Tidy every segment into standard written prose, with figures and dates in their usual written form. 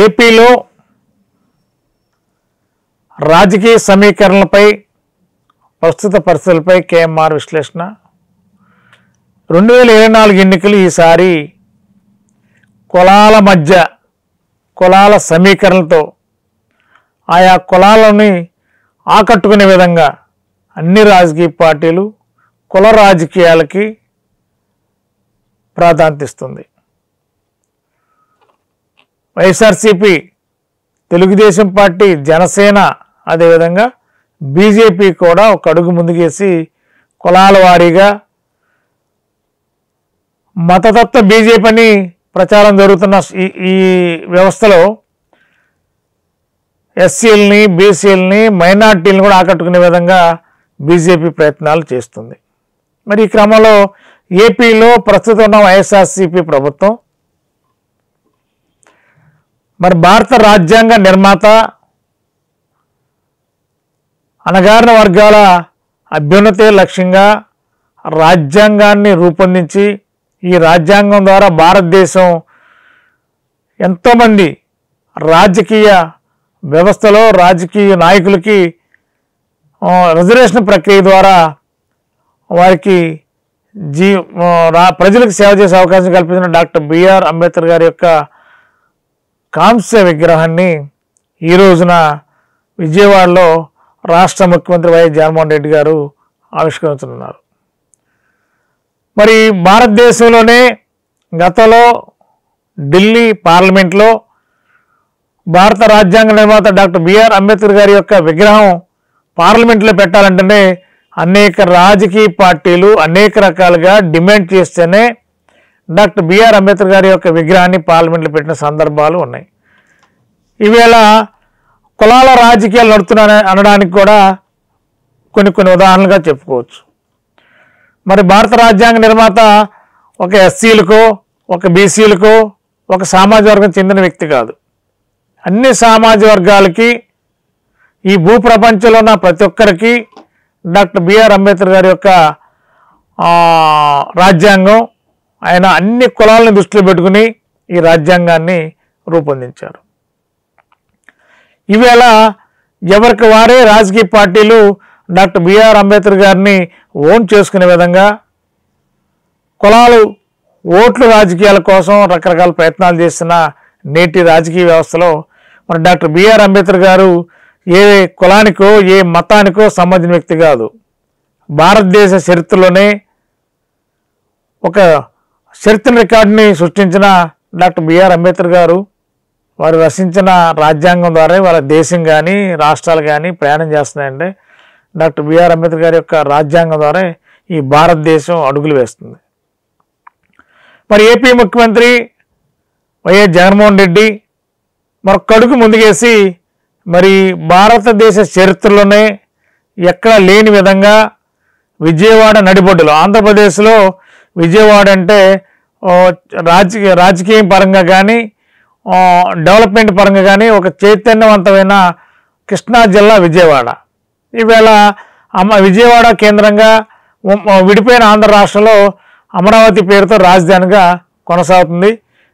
ఏపీలో రాజకీయ సమీకరణలపై ప్రస్తుత పరిస్థితులపై కేఎంఆర్ విశ్లేషణ. 2024 ఎన్నికలు ఈసారి కులాల మధ్య కులాల సమీకరణలతో ఆయా కులాలని ఆకట్టుకునే విధంగా అన్ని రాజకీయ పార్టీలు కుల రాజకీయాలకి ప్రాధాన్యత ఇస్తుంది. వైఎస్ఆర్సీపీ, తెలుగుదేశం పార్టీ, జనసేన, అదేవిధంగా బీజేపీ కూడా ఒక అడుగు ముందుకేసి కులాల వారీగా మతతత్వ బీజేపీని ప్రచారం జరుగుతున్న ఈ వ్యవస్థలో ఎస్సీలని, బీసీలని, మైనార్టీలను కూడా ఆకట్టుకునే విధంగా బీజేపీ ప్రయత్నాలు చేస్తుంది. మరి ఈ క్రమంలో ఏపీలో ప్రస్తుతం ఉన్న వైఎస్ఆర్సీపీ ప్రభుత్వం మరి భారత రాజ్యాంగ నిర్మాత అణగారిన వర్గాల అభ్యున్నతే లక్ష్యంగా రాజ్యాంగాన్ని రూపొందించి ఈ రాజ్యాంగం ద్వారా భారతదేశం ఎంతోమంది రాజకీయ వ్యవస్థలో రాజకీయ నాయకులకి రిజర్వేషన్ ప్రక్రియ ద్వారా వారికి ప్రజలకు సేవ చేసే అవకాశం కల్పించిన డాక్టర్ బిఆర్ అంబేద్కర్ గారి యొక్క కాంస్య విగ్రహాన్ని ఈ రోజున విజయవాడలో రాష్ట్ర ముఖ్యమంత్రి వైఎస్ జగన్మోహన్ రెడ్డి గారు ఆవిష్కరించనున్నారు. మరి భారతదేశంలోనే గతంలో ఢిల్లీ పార్లమెంట్లో భారత రాజ్యాంగ నిర్మాత డాక్టర్ బిఆర్ అంబేద్కర్ గారి యొక్క విగ్రహం పార్లమెంట్లో పెట్టాలంటేనే అనేక రాజకీయ పార్టీలు అనేక రకాలుగా డిమాండ్ చేస్తేనే డాక్టర్ బిఆర్ అంబేద్కర్ గారి యొక్క విగ్రహాన్ని పార్లమెంట్లో పెట్టిన సందర్భాలు ఉన్నాయి. ఈవేళ కులాల రాజకీయాలు నడుస్తున్నాయని అనడానికి కూడా కొన్ని ఉదాహరణలుగా చెప్పుకోవచ్చు. మరి భారత రాజ్యాంగ నిర్మాత ఒక ఎస్సీలకో, ఒక బీసీలకో, ఒక సామాజిక వర్గం చెందిన వ్యక్తి కాదు. అన్ని సామాజిక వర్గాలకి, ఈ భూప్రపంచంలో ఉన్న ప్రతి ఒక్కరికి డాక్టర్ బిఆర్ అంబేద్కర్ గారి యొక్క రాజ్యాంగం, ఆయన అన్ని కులాలను దృష్టిలో పెట్టుకుని ఈ రాజ్యాంగాన్ని రూపొందించారు. ఈవేళ ఎవరికి వారే రాజకీయ పార్టీలు డాక్టర్ బిఆర్ అంబేద్కర్ గారిని ఓన్ చేసుకునే విధంగా కులాలు ఓట్లు రాజకీయాల కోసం రకరకాల ప్రయత్నాలు చేస్తున్న నేటి రాజకీయ వ్యవస్థలో మరి డాక్టర్ బిఆర్ అంబేద్కర్ గారు ఏ కులానికో ఏ మతానికో సంబంధించిన వ్యక్తి కాదు. భారతదేశ చరిత్రలోనే ఒక చరిత్ర రికార్డుని సృష్టించిన డాక్టర్ బిఆర్ అంబేద్కర్ గారు వారు రచించిన రాజ్యాంగం ద్వారా వాళ్ళ దేశం కానీ రాష్ట్రాలు కానీ ప్రయాణం చేస్తున్నాయంటే డాక్టర్ బిఆర్ అంబేద్కర్ గారి యొక్క రాజ్యాంగం ద్వారా ఈ భారతదేశం అడుగులు వేస్తుంది. మరి ఏపీ ముఖ్యమంత్రి వైఎస్ జగన్మోహన్ రెడ్డి మరొక అడుగు ముందుకేసి మరి భారతదేశ చరిత్రలోనే ఎక్కడ లేని విధంగా విజయవాడ నడిబొడ్డులో, ఆంధ్రప్రదేశ్లో విజయవాడ అంటే రాజకీయ పరంగా కానీ డెవలప్మెంట్ పరంగా కానీ ఒక చైతన్యవంతమైన కృష్ణా జిల్లా విజయవాడ. ఈవేళ విజయవాడ కేంద్రంగా విడిపోయిన ఆంధ్ర రాష్ట్రంలో అమరావతి పేరుతో రాజధానిగా కొనసాగుతుంది.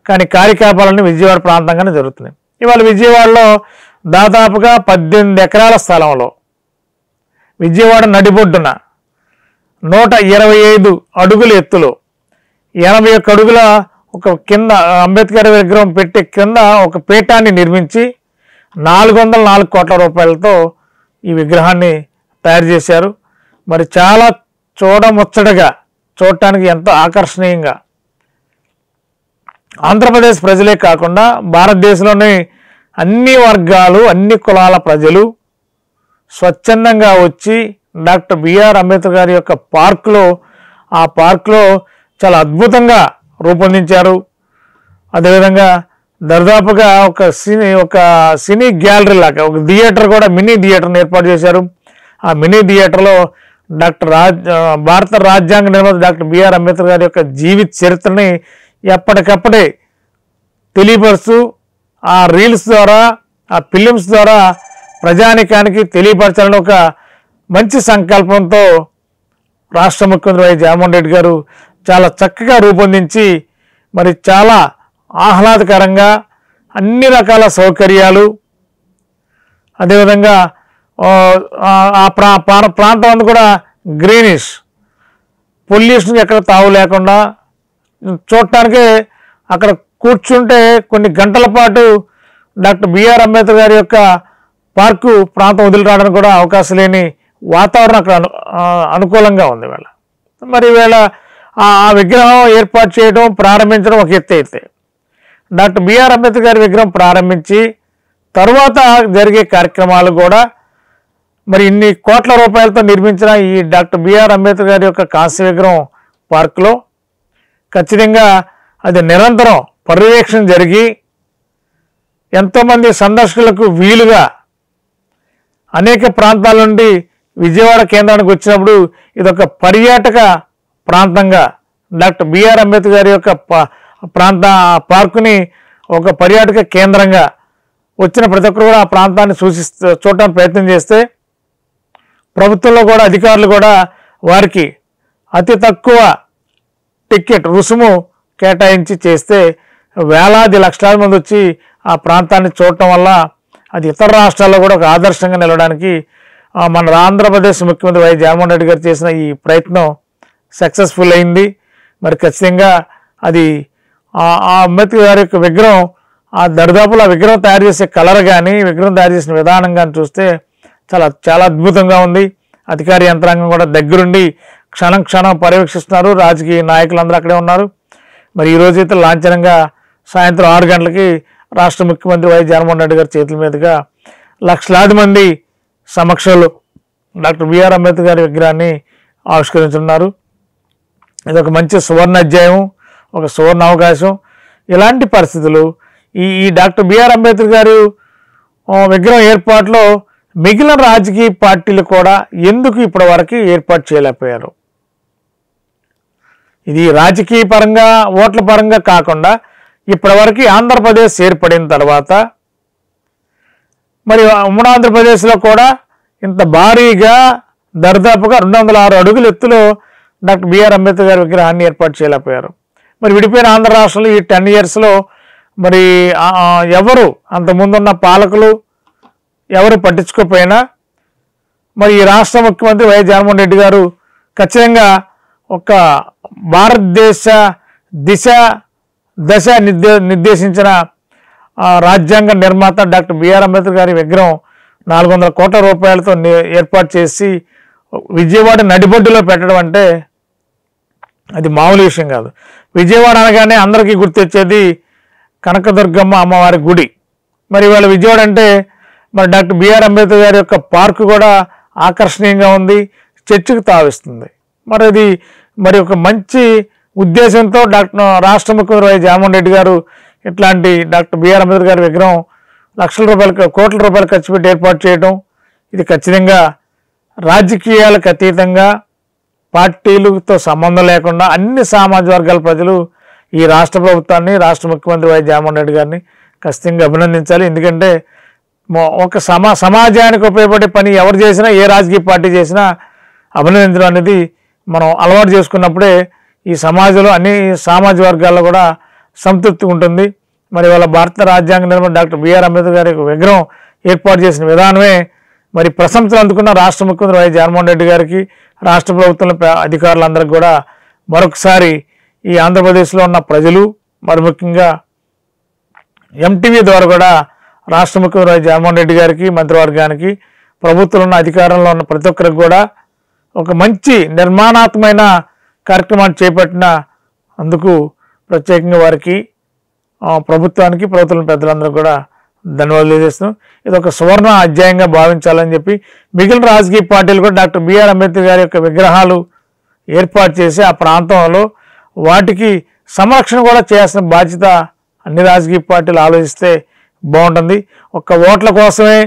కానీ కార్యకలాపాలన్నీ విజయవాడ ప్రాంతంగానే జరుగుతున్నాయి. ఇవాళ విజయవాడలో దాదాపుగా 18 ఎకరాల స్థలంలో విజయవాడ నడిబొడ్డున 125 అడుగుల ఎత్తులో 81 అడుగుల ఒక కింద అంబేద్కర్ విగ్రహం పెట్టి కింద ఒక పీఠాన్ని నిర్మించి 404 కోట్ల రూపాయలతో ఈ విగ్రహాన్ని తయారు చేశారు. మరి చాలా చూడముచ్చటగా, చూడటానికి ఎంతో ఆకర్షణీయంగా ఆంధ్రప్రదేశ్ ప్రజలే కాకుండా భారతదేశంలోని అన్ని వర్గాలు, అన్ని కులాల ప్రజలు స్వచ్ఛందంగా వచ్చి డాక్టర్ బిఆర్ అంబేద్కర్ గారి యొక్క ఆ పార్కులో చాలా అద్భుతంగా రూపొందించారు. అదేవిధంగా దాదాపుగా ఒక సినీ గ్యాలరీ లాగా ఒక థియేటర్ కూడా, మినీ థియేటర్ని ఏర్పాటు చేశారు. ఆ మినీ థియేటర్లో భారత రాజ్యాంగ నిర్మాత డాక్టర్ బిఆర్ అంబేద్కర్ గారి యొక్క జీవిత చరిత్రని ఎప్పటికప్పుడే తెలియపరుస్తూ ఆ రీల్స్ ద్వారా, ఆ ఫిలిమ్స్ ద్వారా ప్రజానికానికి తెలియపరచాలని ఒక మంచి సంకల్పంతో రాష్ట్ర ముఖ్యమంత్రి వైఎస్ జగన్మోహన్ రెడ్డి గారు చాలా చక్కగా రూపొందించి మరి చాలా ఆహ్లాదకరంగా అన్ని రకాల సౌకర్యాలు, అదేవిధంగా ఆ ప్రాంతం అంతా కూడా గ్రీనిష్, పొల్యూషన్ ఎక్కడ తావు లేకుండా చూడటానికే అక్కడ కూర్చుంటే కొన్ని గంటల పాటు డాక్టర్ బిఆర్ అంబేద్కర్ గారి యొక్క పార్కు ప్రాంతం వదిలి రావడానికి కూడా అవకాశం లేని వాతావరణం అక్కడ అనుకూలంగా ఉంది వేళ. మరి వేళ ఆ విగ్రహం ఏర్పాటు చేయడం, ప్రారంభించడం ఒక ఎత్తు అయితే, డాక్టర్ బిఆర్ అంబేద్కర్ గారి విగ్రహం ప్రారంభించి తరువాత జరిగే కార్యక్రమాలు కూడా మరి ఇన్ని కోట్ల రూపాయలతో నిర్మించిన ఈ డాక్టర్ బిఆర్ అంబేద్కర్ గారి యొక్క కాంస్య విగ్రహం పార్కులో ఖచ్చితంగా అది నిరంతరం పర్యవేక్షణ జరిగి ఎంతోమంది సందర్శకులకు వీలుగా అనేక ప్రాంతాల నుండి విజయవాడ కేంద్రానికి వచ్చినప్పుడు ఇదొక పర్యాటక ప్రాంతంగా డాక్టర్ బిఆర్ అంబేద్కర్ గారి యొక్క పార్కుని ఒక పర్యాటక కేంద్రంగా వచ్చిన ప్రతి ఒక్కరు కూడా ఆ ప్రాంతాన్ని చూడటానికి ప్రయత్నం చేస్తే ప్రభుత్వంలో కూడా అధికారులు కూడా వారికి అతి తక్కువ టికెట్ రుసుము కేటాయించి చేస్తే వేలాది లక్షలాది మంది వచ్చి ఆ ప్రాంతాన్ని చూడటం వల్ల అది ఇతర రాష్ట్రాల్లో కూడా ఒక ఆదర్శంగా నిలవడానికి మన ఆంధ్రప్రదేశ్ ముఖ్యమంత్రి వైఎస్ జగన్మోహన్ రెడ్డి గారు చేసిన ఈ ప్రయత్నం సక్సెస్ఫుల్ అయింది. మరి ఖచ్చితంగా అది ఆ అంబేద్కర్ గారి యొక్క విగ్రహం దరిదాపులో ఆ విగ్రహం తయారు చేసే కలర్ కానీ, విగ్రహం తయారు చేసిన విధానం కానీ చూస్తే చాలా అద్భుతంగా ఉంది. అధికార యంత్రాంగం కూడా దగ్గరుండి క్షణం పర్యవేక్షిస్తున్నారు. రాజకీయ నాయకులందరూ అక్కడే ఉన్నారు. మరి ఈ రోజైతే లాంఛనంగా సాయంత్రం 6 గంటలకి రాష్ట్ర ముఖ్యమంత్రి వైఎస్ జగన్మోహన్ రెడ్డి గారి చేతుల మీదుగా లక్షలాది మంది సమక్షంలో డాక్టర్ బిఆర్ అంబేద్కర్ గారి విగ్రహాన్ని ఆవిష్కరించున్నారు. ఇది ఒక మంచి సువర్ణ అధ్యాయం, ఒక సువర్ణ అవకాశం. ఇలాంటి పరిస్థితులు ఈ డాక్టర్ బిఆర్ అంబేద్కర్ గారు విగ్రహం ఏర్పాటులో మిగిలిన రాజకీయ పార్టీలు కూడా ఎందుకు ఇప్పటి వరకు ఏర్పాటు చేయలేకపోయారు? ఇది రాజకీయ పరంగా, ఓట్ల పరంగా కాకుండా ఇప్పటివరకు ఆంధ్రప్రదేశ్ ఏర్పడిన తర్వాత మరి ఉమ్మడి ఆంధ్రప్రదేశ్లో కూడా ఇంత భారీగా దరిదాపుగా 206 అడుగుల ఎత్తులో డాక్టర్ బిఆర్ అంబేద్కర్ గారి విగ్రహాన్ని ఏర్పాటు చేయలేకపోయారు. మరి విడిపోయిన ఆంధ్ర రాష్ట్రంలో ఈ 10 yearsలో మరి ఎవరు అంతకుముందున్న పాలకులు ఎవరు పట్టించుకోకపోయినా మరి ఈ రాష్ట్ర ముఖ్యమంత్రి వైఎస్ జగన్మోహన్ రెడ్డి గారు ఖచ్చితంగా ఒక భారతదేశ దశ నిర్దేశించిన రాజ్యాంగ నిర్మాత డాక్టర్ బిఆర్ అంబేద్కర్ గారి విగ్రహం 400 కోట్ల రూపాయలతో ఏర్పాటు చేసి విజయవాడ నడిబొడ్డులో పెట్టడం అంటే అది మామూలు విషయం కాదు. విజయవాడ అనగానే అందరికీ గుర్తొచ్చేది కనకదుర్గమ్మ అమ్మవారి గుడి. మరి ఇవాళ విజయవాడ అంటే మరి డాక్టర్ బిఆర్ అంబేద్కర్ గారి యొక్క పార్కు కూడా ఆకర్షణీయంగా ఉంది, చర్చకు తావిస్తుంది. మరి అది మరి ఒక మంచి ఉద్దేశంతో రాష్ట్ర ముఖ్యమంత్రి వైఎస్ జగన్మోహన్ రెడ్డి గారు ఇట్లాంటి డాక్టర్ బిఆర్ అంబేద్కర్ గారి విగ్రహం కోట్ల రూపాయలు ఖర్చు పెట్టి ఏర్పాటు చేయడం, ఇది ఖచ్చితంగా రాజకీయాలకు అతీతంగా, పార్టీలతో సంబంధం లేకుండా అన్ని సామాజిక వర్గాల ప్రజలు ఈ రాష్ట్ర ప్రభుత్వాన్ని, రాష్ట్ర ముఖ్యమంత్రి వైఎస్ జగన్మోహన్ రెడ్డి గారిని ఖచ్చితంగా అభినందించాలి. ఎందుకంటే ఒక సమాజానికి ఉపయోగపడే పని ఎవరు చేసినా, ఏ రాజకీయ పార్టీ చేసినా అభినందించడం అనేది మనం అలవాటు చేసుకున్నప్పుడే ఈ సమాజంలో అన్ని సామాజిక వర్గాల్లో కూడా సంతృప్తి ఉంటుంది. మరి వాళ్ళ భారత రాజ్యాంగ నిర్మాత డాక్టర్ బిఆర్ అంబేద్కర్ గారి విగ్రహం ఏర్పాటు చేసిన విధానమే మరి ప్రశంసలు అందుకున్న రాష్ట్ర ముఖ్యమంత్రి వైఎస్ జగన్మోహన్ రెడ్డి గారికి, రాష్ట్ర ప్రభుత్వంలో అధికారులందరికీ కూడా మరొకసారి ఈ ఆంధ్రప్రదేశ్లో ఉన్న ప్రజలు, మరి ముఖ్యంగా ఎంటీవీ ద్వారా కూడా రాష్ట్ర ముఖ్యమంత్రి వైఎస్ జగన్మోహన్ రెడ్డి గారికి, మంత్రివర్గానికి, ప్రభుత్వంలో ఉన్న అధికారంలో ఉన్న ప్రతి ఒక్కరికి కూడా ఒక మంచి నిర్మాణాత్మకమైన కార్యక్రమాన్ని చేపట్టిన అందుకు ప్రత్యేకంగా వారికి, ప్రభుత్వానికి, ప్రభుత్వం పెద్దలందరూ కూడా ధన్యవాదాలు తెలియజేస్తున్నాం. ఇది ఒక సువర్ణ అధ్యాయంగా భావించాలని చెప్పి మిగిలిన రాజకీయ పార్టీలు కూడా డాక్టర్ బిఆర్ అంబేద్కర్ గారి యొక్క విగ్రహాలు ఏర్పాటు చేసి ఆ ప్రాంతంలో వాటికి సంరక్షణ కూడా చేయాల్సిన బాధ్యత అన్ని రాజకీయ పార్టీలు ఆలోచిస్తే బాగుంటుంది. ఒక్క ఓట్ల కోసమే,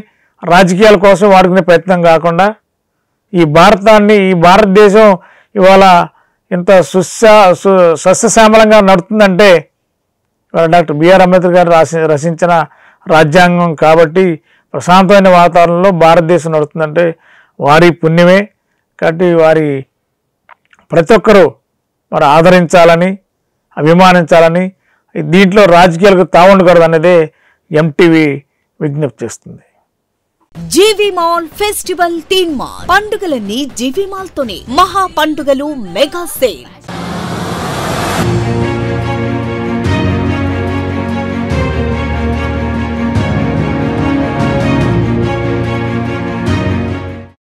రాజకీయాల కోసం వాడుకునే ప్రయత్నం కాకుండా ఈ భారతదేశం ఇవాళ ఇంత సస్యశ్యామలంగా నడుతుందంటే డాక్టర్ బిఆర్ అంబేద్కర్ గారు రచించిన రాజ్యాంగం కాబట్టి ప్రశాంతమైన వాతావరణంలో భారతదేశం నడుతుందంటే వారి పుణ్యమే. కాబట్టి వారి ప్రతి ఒక్కరూ మరి ఆదరించాలని, అభిమానించాలని, దీంట్లో రాజకీయాలకు తావుండకూడదు అనేది ఎంటీవీ విజ్ఞప్తి చేస్తుంది. జీవి మాల్ ఫెస్టివల్ థీమ్ మాల్ పండుగలన్నీ జీవి మాల్ తోనే. మహా పండుగలు మెగా సేల్.